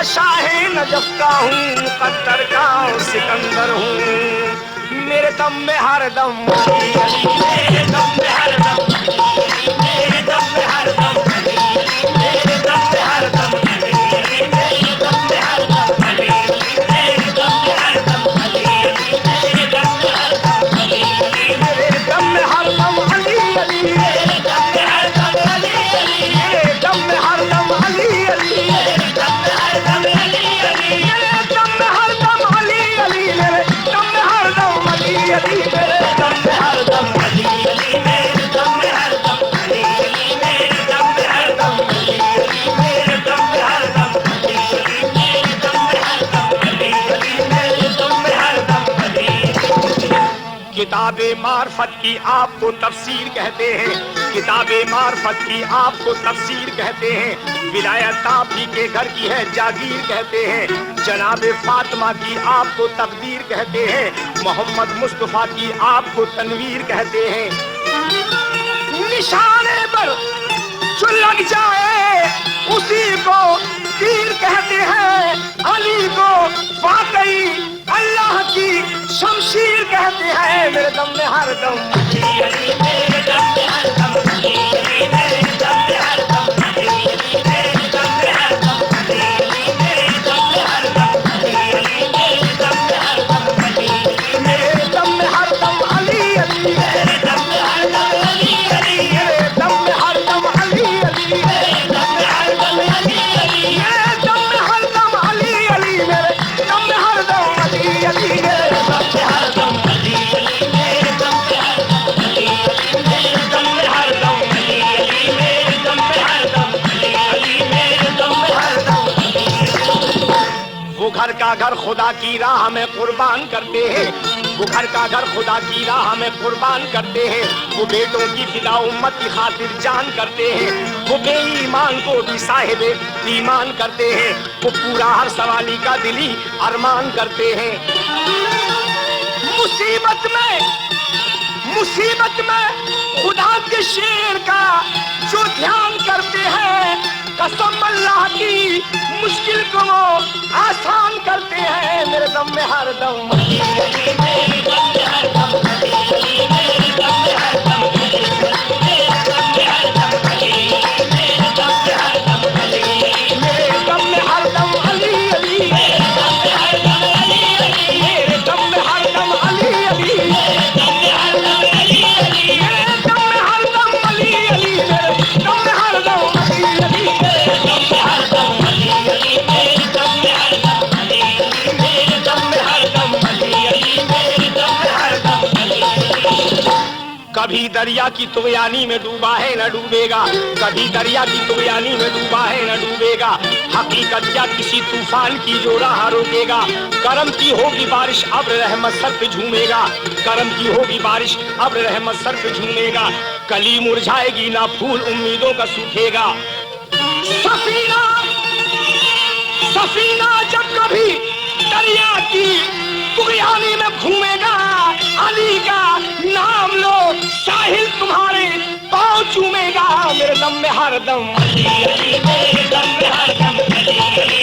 Shah Najaf का हूँ, मुकद्दर का सिकंदर हूँ। मेरे दम में हर दम अली अली, मेरे दम में हर दम अली, मेरे दम में हर दम अली, मेरे दम में हर दम अली, मेरे दम में हर दम अली, मेरे दम में हर दम अली, मेरे दम में हर दम अली, मेरे दम में हर दम अली अली, मेरे दम में हर दम अली अली, मेरे दम में हर दम अली अली, मेरे दम में हर दम अली अली, मेरे दम में हर दम अली अली, मेरे दम में हर दम अली अली, मेरे दम में हर दम अली अली, मेरे दम में हर दम अली अली, मेरे दम में हर दम अली अली, मेरे दम में हर दम अली अली, मेरे दम में हर दम अली अली, मेरे दम में हर दम अली। किताबे मार्फत की आपको तफसीर कहते हैं, किताबे मार्फत की आपको तफसीर कहते हैं। विलायत आप ही के घर की है जागीर कहते हैं। जनाबे फातिमा की आपको तकदीर कहते हैं। मोहम्मद मुस्तफा की आपको तनवीर कहते हैं। निशाने पर जो लग जाए उसी को तीर कहते हैं। अली को वाकई अल्लाह की शमशीर कहते हैं। मेरे दम में हर दम अली अली, मेरे दम में हर दम अली अली, मेरे दम में हर दम अली अली, मेरे दम में हर दम अली अली, मेरे दम में हर दम अली अली, मेरे दम में हर दम अली अली, मेरे दम में हर दम अली अली, मेरे दम में हर दम अली अली, मेरे दम में हर दम अली अली, मेरे दम में हर दम अली अली, मेरे दम में हर दम अली अली, मेरे दम में हर दम अली अली, मेरे दम में हर दम अली अली, मेरे दम में हर दम अली अली, मेरे दम में हर दम अली अली, मेरे दम में हर दम अली अली, मेरे दम में हर दम अली। वो घर का घर खुदा की राह में कुर्बान करते हैं। वो घर का घर खुदा की राह में कुर्बान करते हैं। वो बेटों की फिदा उम्मत की खातिर जान करते हैं। वो बेईमान को भी साहिब ईमान करते हैं। वो पूरा हर सवाली का दिली अरमान करते हैं। मुसीबत में खुदा के शेर का जो ध्यान करते हैं, कसम अल्लाह की मुश्किल को वो आसान करते हैं। मेरे दम में हर दम अली अली, मेरे दम में हर दम अली अली, मेरे दम में हर दम अली अली, मेरे दम में हर दम अली अली, मेरे दम में हर दम अली अली, मेरे दम में हर दम अली अली, मेरे दम में हर दम अली अली, मेरे दम में हर दम अली अली, मेरे दम में हर दम अली अली, मेरे दम में हर दम अली अली, मेरे दम में हर दम अली अली, मेरे दम में हर दम अली अली, मेरे दम में हर दम अली अली, मेरे दम में हर दम अली अली, मेरे दम में हर दम अली अली। कभी दरिया की तुगयानी में डूबा है न डूबेगा, कभी दरिया की तुगयानी में डूबा है न डूबेगा। हकीकत क्या किसी तूफान की जो राह रोकेगा। करम की होगी बारिश अब्र रहमत सर पे झूमेगा, करम की होगी बारिश अब्र रहमत सर पे झूमेगा। कली मुरझाएगी ना फूल उम्मीदों का सूखेगा। सफीना जब कभी दरिया की तुगयानी में घूमेगा, अली का नाम लो साहिल तुम्हारे पाँव चूमेगा। मेरे दम में हर दम अली अली, मेरे दम में हर दम अली अली,